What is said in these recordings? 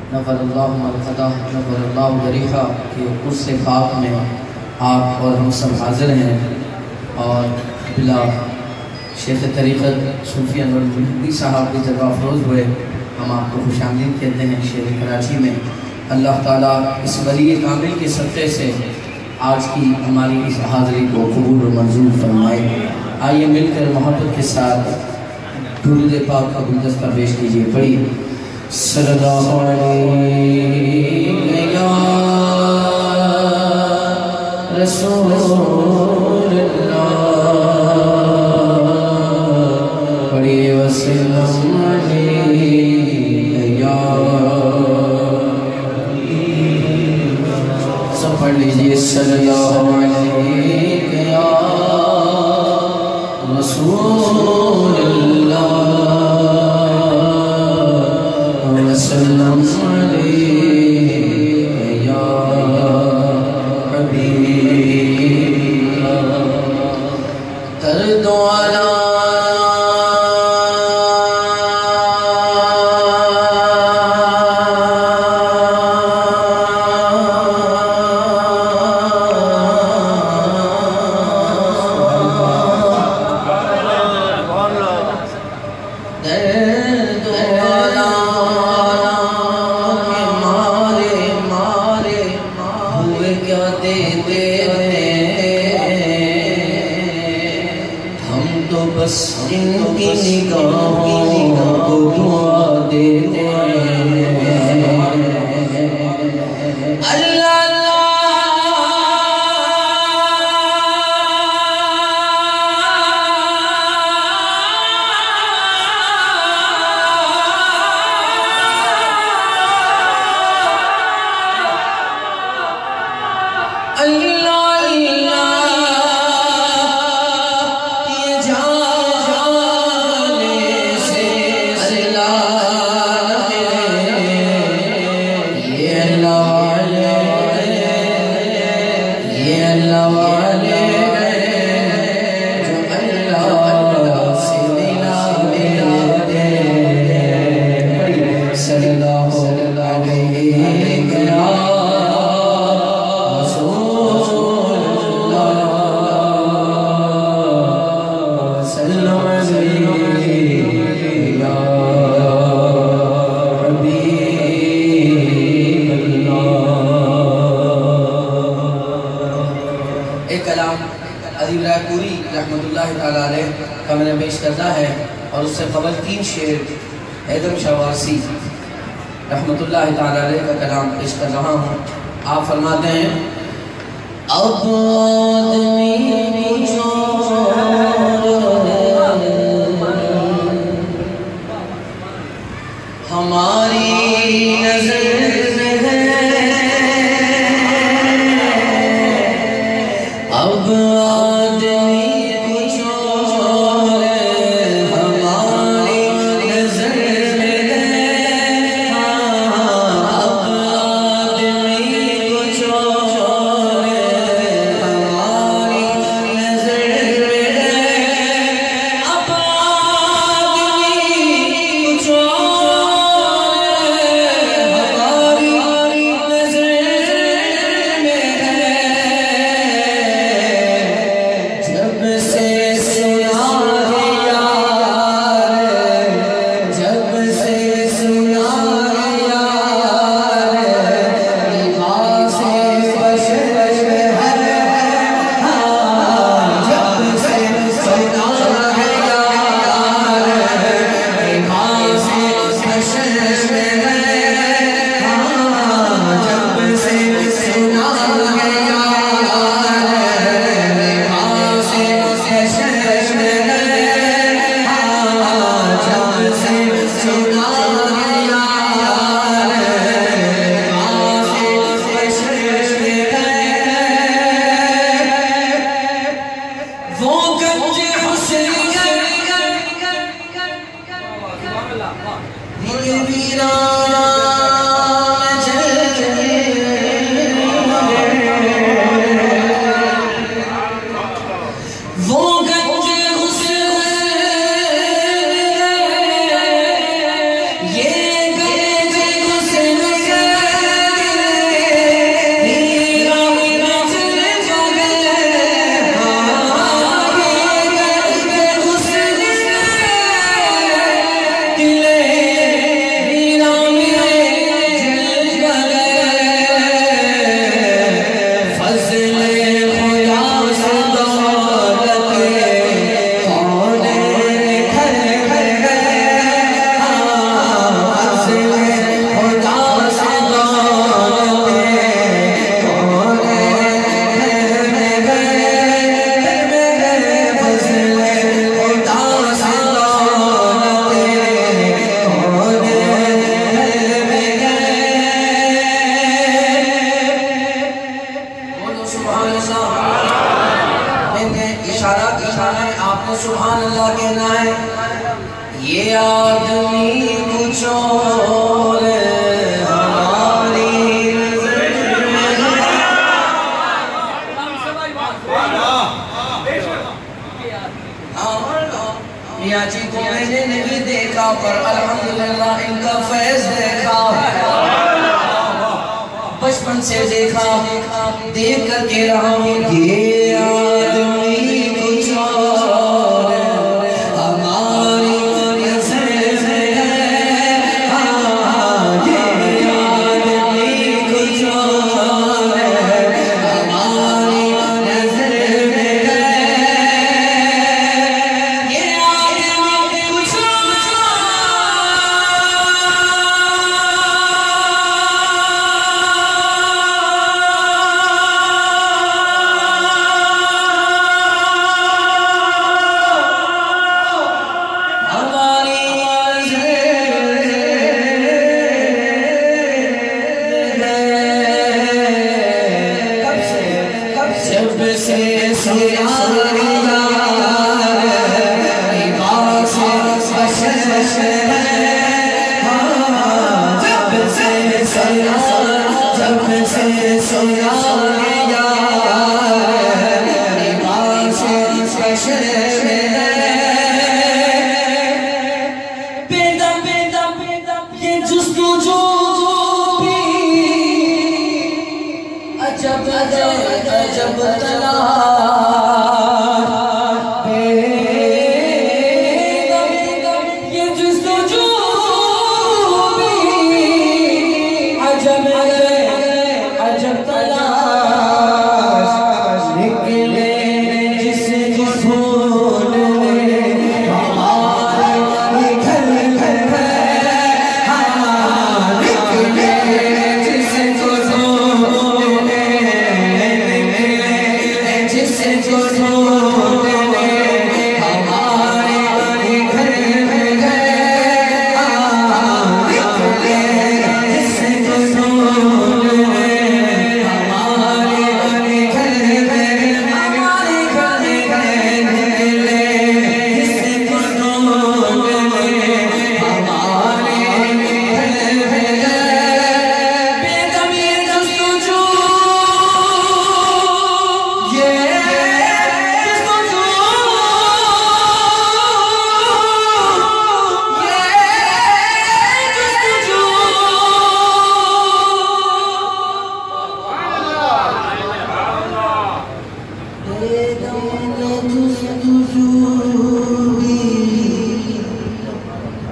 नफ़रल्लाहु मरक़दा नफ़रल्लाहु दरीक़ा के उर्स खाक में आप और हम सब हाज़िर हैं और बिला शेख तरीक़त सूफ़ी अनवर मुहम्मदी साहब की जगह अफरोज़ हुए हम आपको खुशामदीद कहते हैं शेर कराची में। अल्लाह ताला इस वली कामिल के सदक़े से आज की हमारी इस हाज़िरी को कबूल और मंजूर फरमाए। आइए मिलकर मोहब्बत के साथ दुरूद पाक का गुलदस्ता पेश कीजिए। पढ़िए सल्लल्लाहु अलैहि या रसूलल्लाह, पढ़िए वसल्लम अलैहि या, सब पढ़ लीजिए सल्लल्लाहु अलैहि या रसूलल्लाह वसल्लम अलैहि या हबीब दर्द वाला इनकी निगाहों को दुआ देते अल्लाह का मैंने पेश करना है और उससे कबल 3 शेर हैदर शवासी रहमतुल्लाह ताला अलैह का कलाम पेश कर रहा हूँ। आप फरमाते हैं अब हमारी नजर में है, अब बचपन से देखा, देख कर कह रहा हूँ ये आदमी कुछ और हमारी नज़र में है। हाँ, ये आदमी कुछ और हमारी नज़र में है। ये आदमी कुछ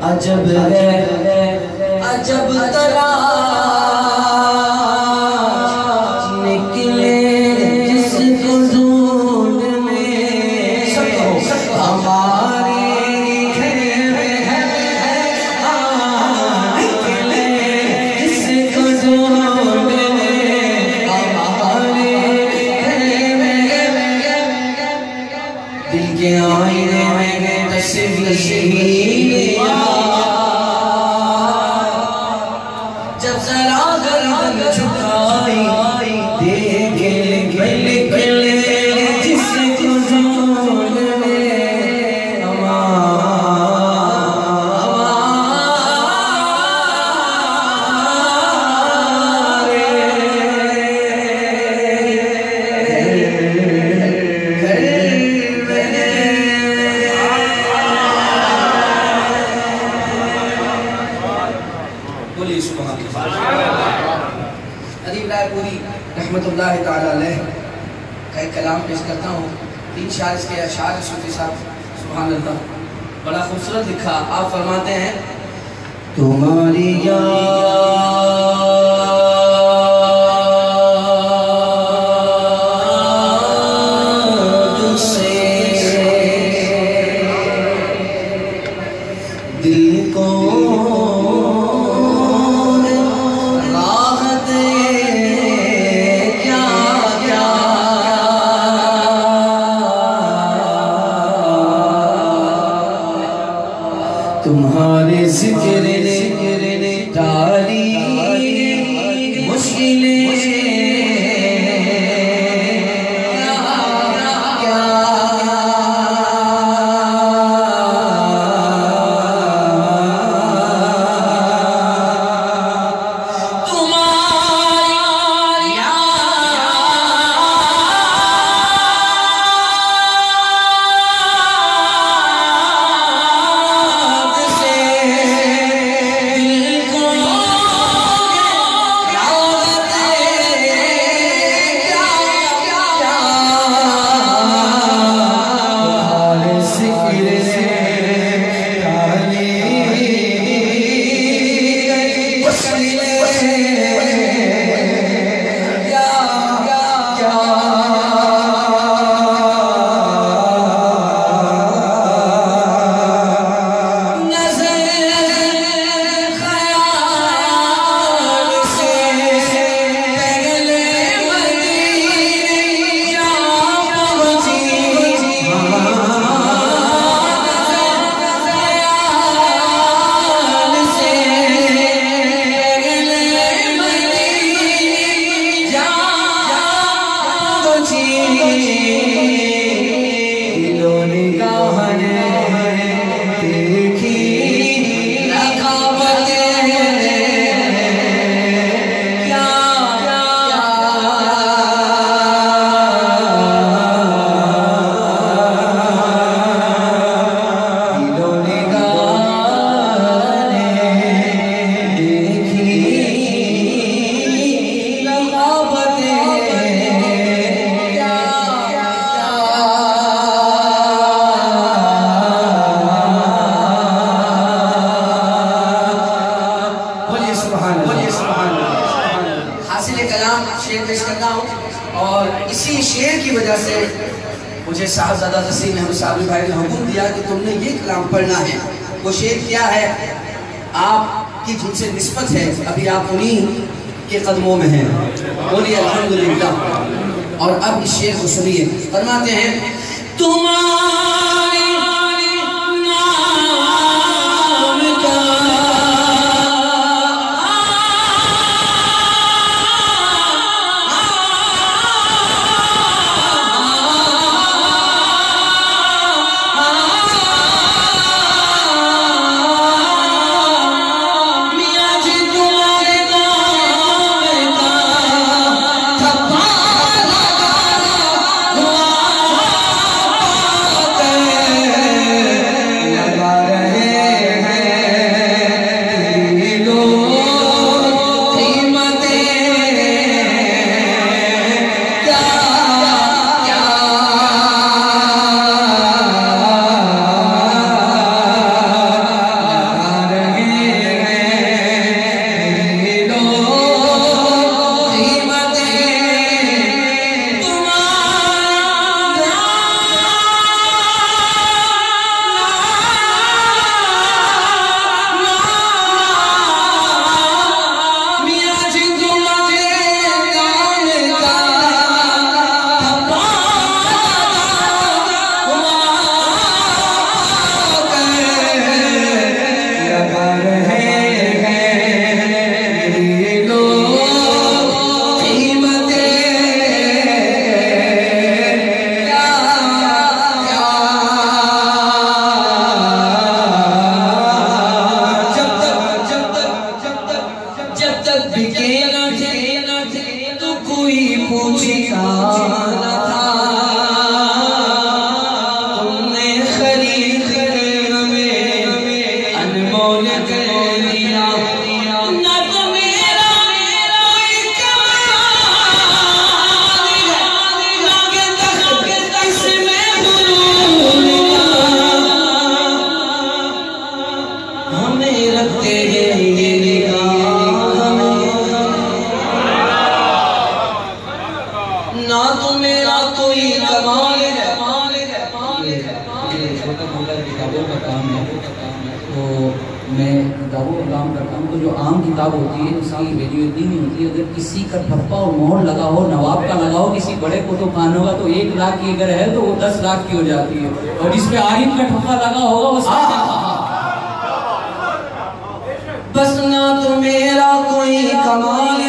अजब है, अजब तलाश निकले जिसको ढूंढने हमारे घर है। निकले जिसको ढूंढने हमारे घर है। दिल के आईने में तस्वीर जब जरा गर्दन झुकाई देखे निकले जिसको ढूंढने अदीब रायपुरी रहमतुल्लाह ताला अलैह का एक कलाम पेश करता हूँ। 3 शार इसके अशार सूफी साहब सुभान अल्लाह बड़ा खूबसूरत लिखा। आप फरमाते हैं तुम्हारी याद से दिल को तुम्हारे जिक्र ने मुझे साहबजादा नसीम अहमद साहब भाई ने हुक्म दिया कि तुमने ये कलाम पढ़ना है। वो शेर क्या है? आपकी जिनसे निस्बत है, अभी आप उन्हीं के कदमों में हैं, बोलिए अल्हम्दुलिल्लाह। और अब इस शेर को सुनिए, फरमाते हैं तुम्हारे नाम का अगर है तो वो 10 लाख की हो जाती है, और जिसपे आरिफ का ठप्पा लगा होगा वो बस ना तो मेरा कोई कमाल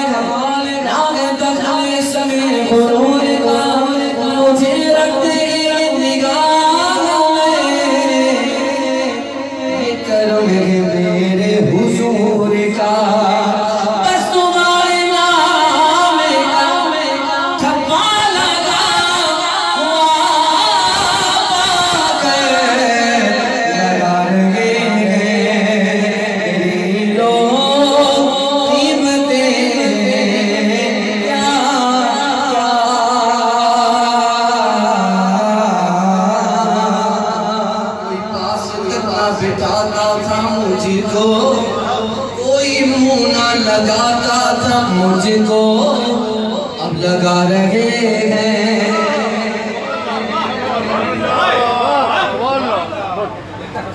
मुझे रखते निगाह में करो मेरे हुजूर का लगाता था मुझको, अब लगा रहे हैं।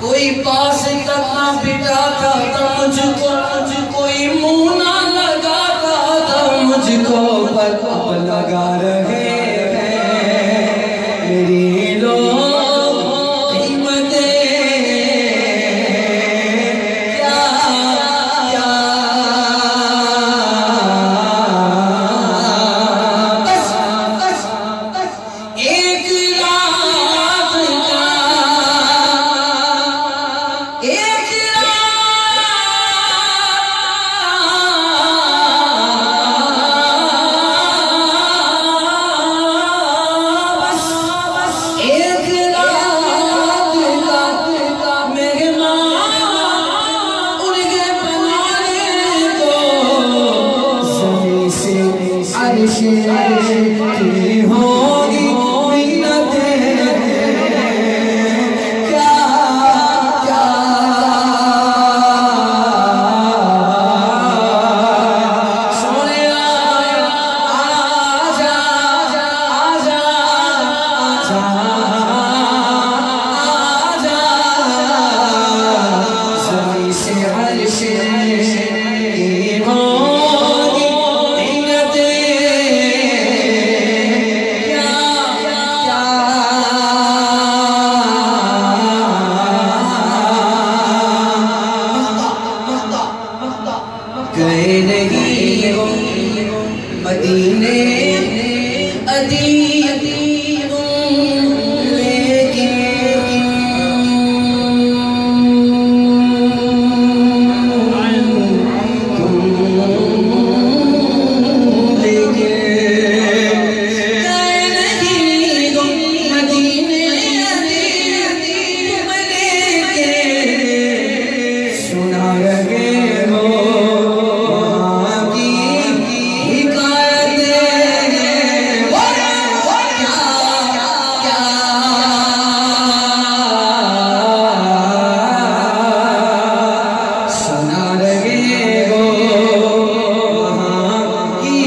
कोई पास तक ना बिठाता था मुझको, कोई मुंह ना लगाता था मुझको, पर अब लगा रहे हैं मेरी की होगी मिन्नतें, क्या क्या सोने आजा आजा आजा आजा ज़मीं से अर्श की होगी मिन्नतें, क्या क्या गए नहीं हो मदीने अदीब लेकिन गए नहीं हो मदीने अदीब लेकिन सुना रहे हो वहाँ की हिकायतें, क्या क्या सुना रहे हो वहाँ की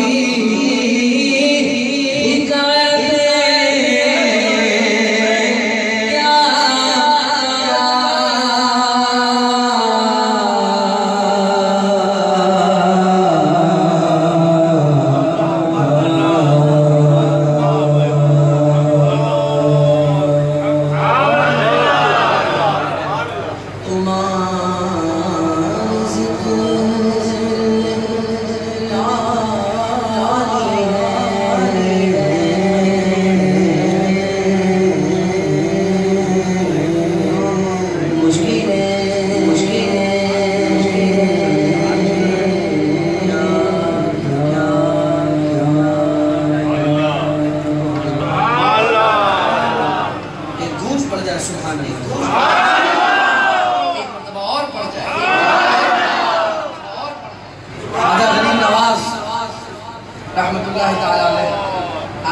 रहमतुल्लाहि ताला अलैह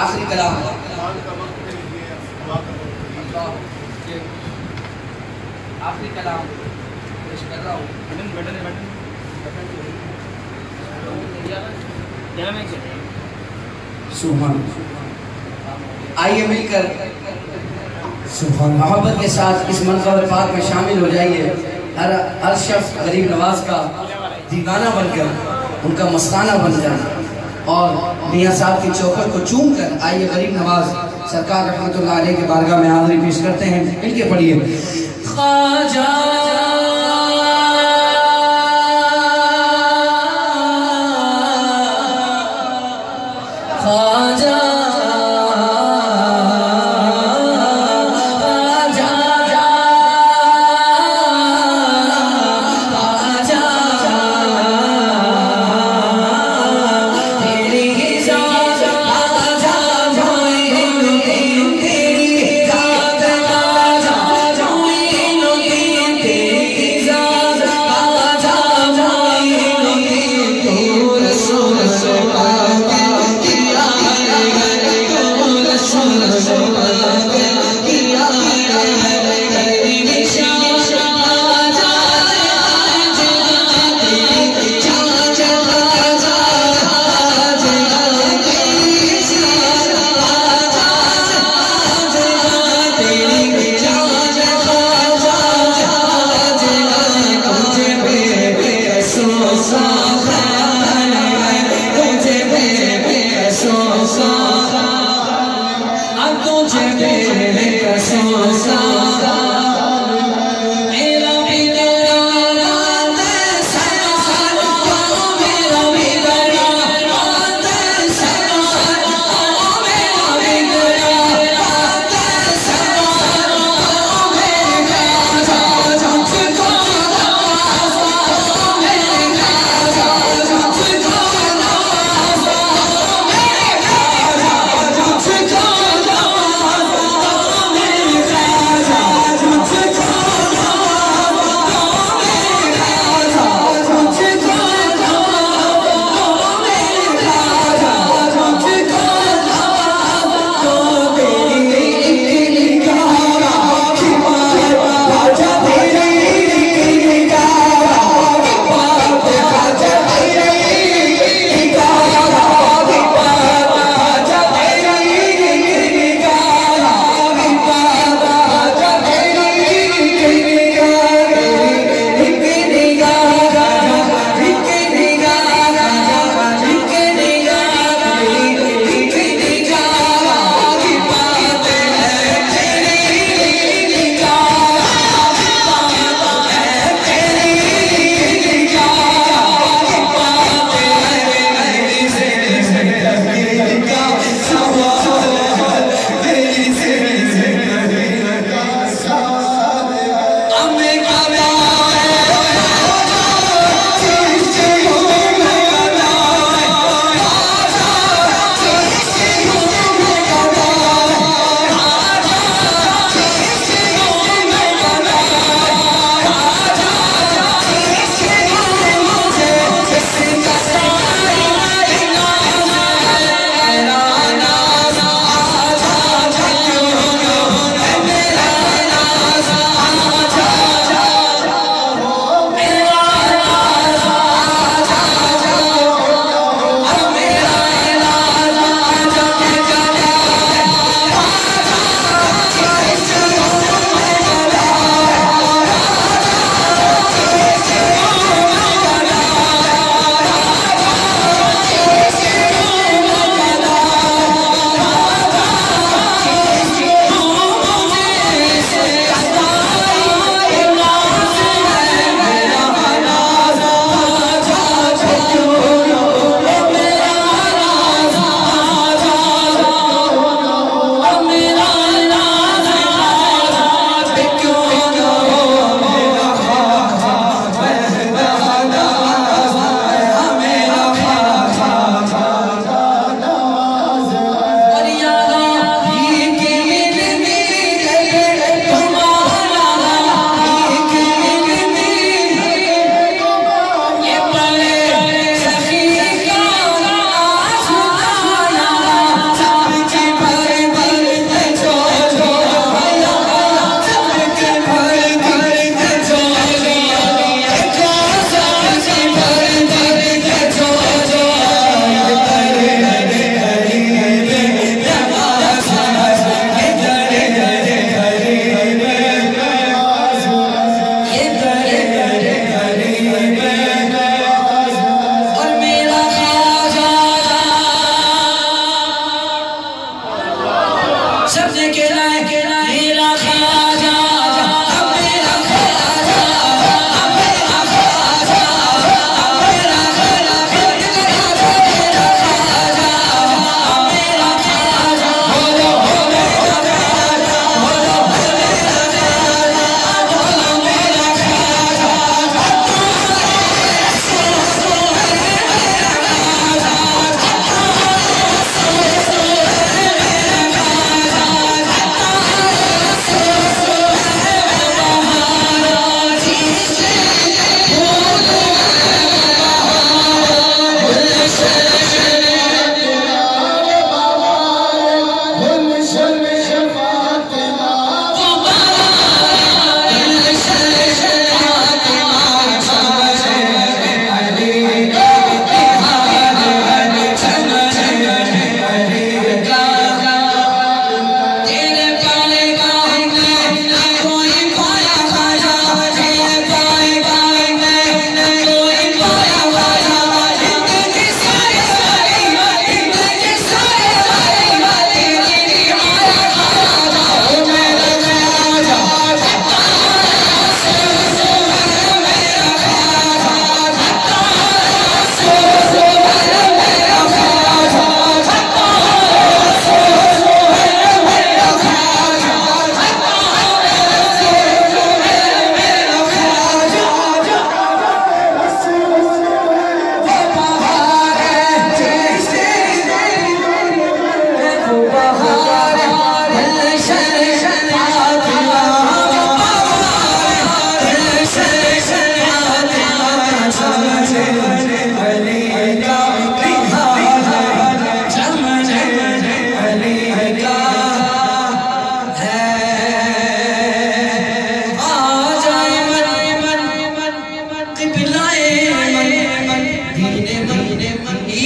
आखिरी कलाम आखिरी कलाम पेश कर रहा हूँ। सुभान, आइए मिलकर सुभान मोहब्बत के साथ इस मंज़र पाक में शामिल हो जाइए। हर शख्स गरीब नवाज का दीवाना बनकर उनका मस्ताना बन जाए और मियाँ साहब की चौखट को चूम कर आइए गरीब नवाज सरकार रहमतुल्लाह अलैह के बारगाह में हाज़िरी पेश करते हैं। इनके पढ़िए ख्वाजा ख्वाजा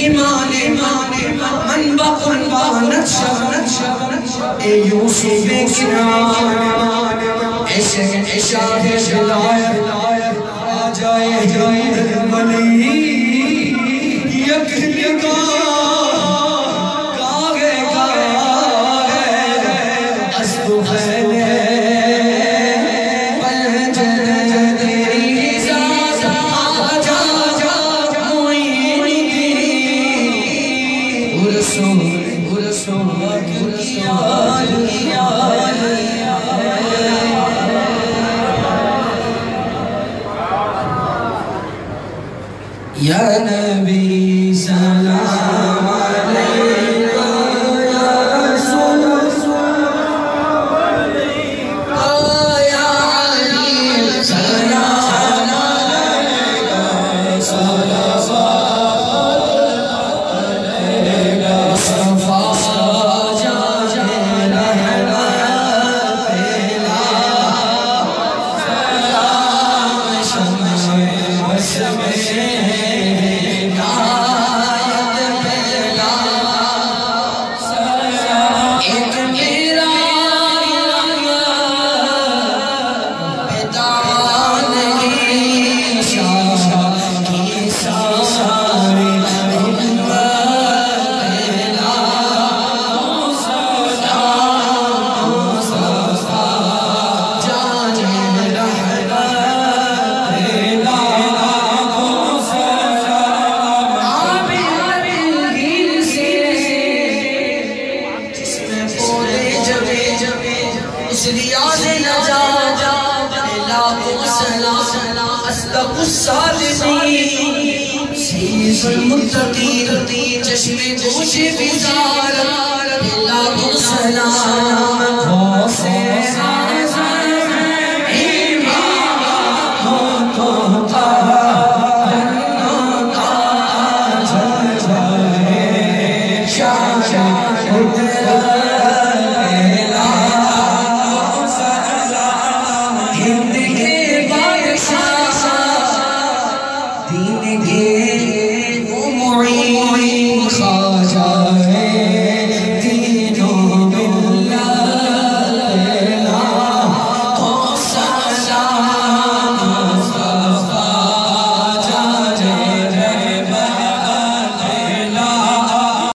ईमान मन बकुरबा नक्शा ए यूसुफ किनार इश्क इशाक हिदायत आ जाए वली यक या नबी सलाम अलैका या रसूल अलैका या अली सलाम अलैका सलावत अलैका मुस्तफा जाने रहमत पेला सलाम शम्स मुत्तकी चश्मे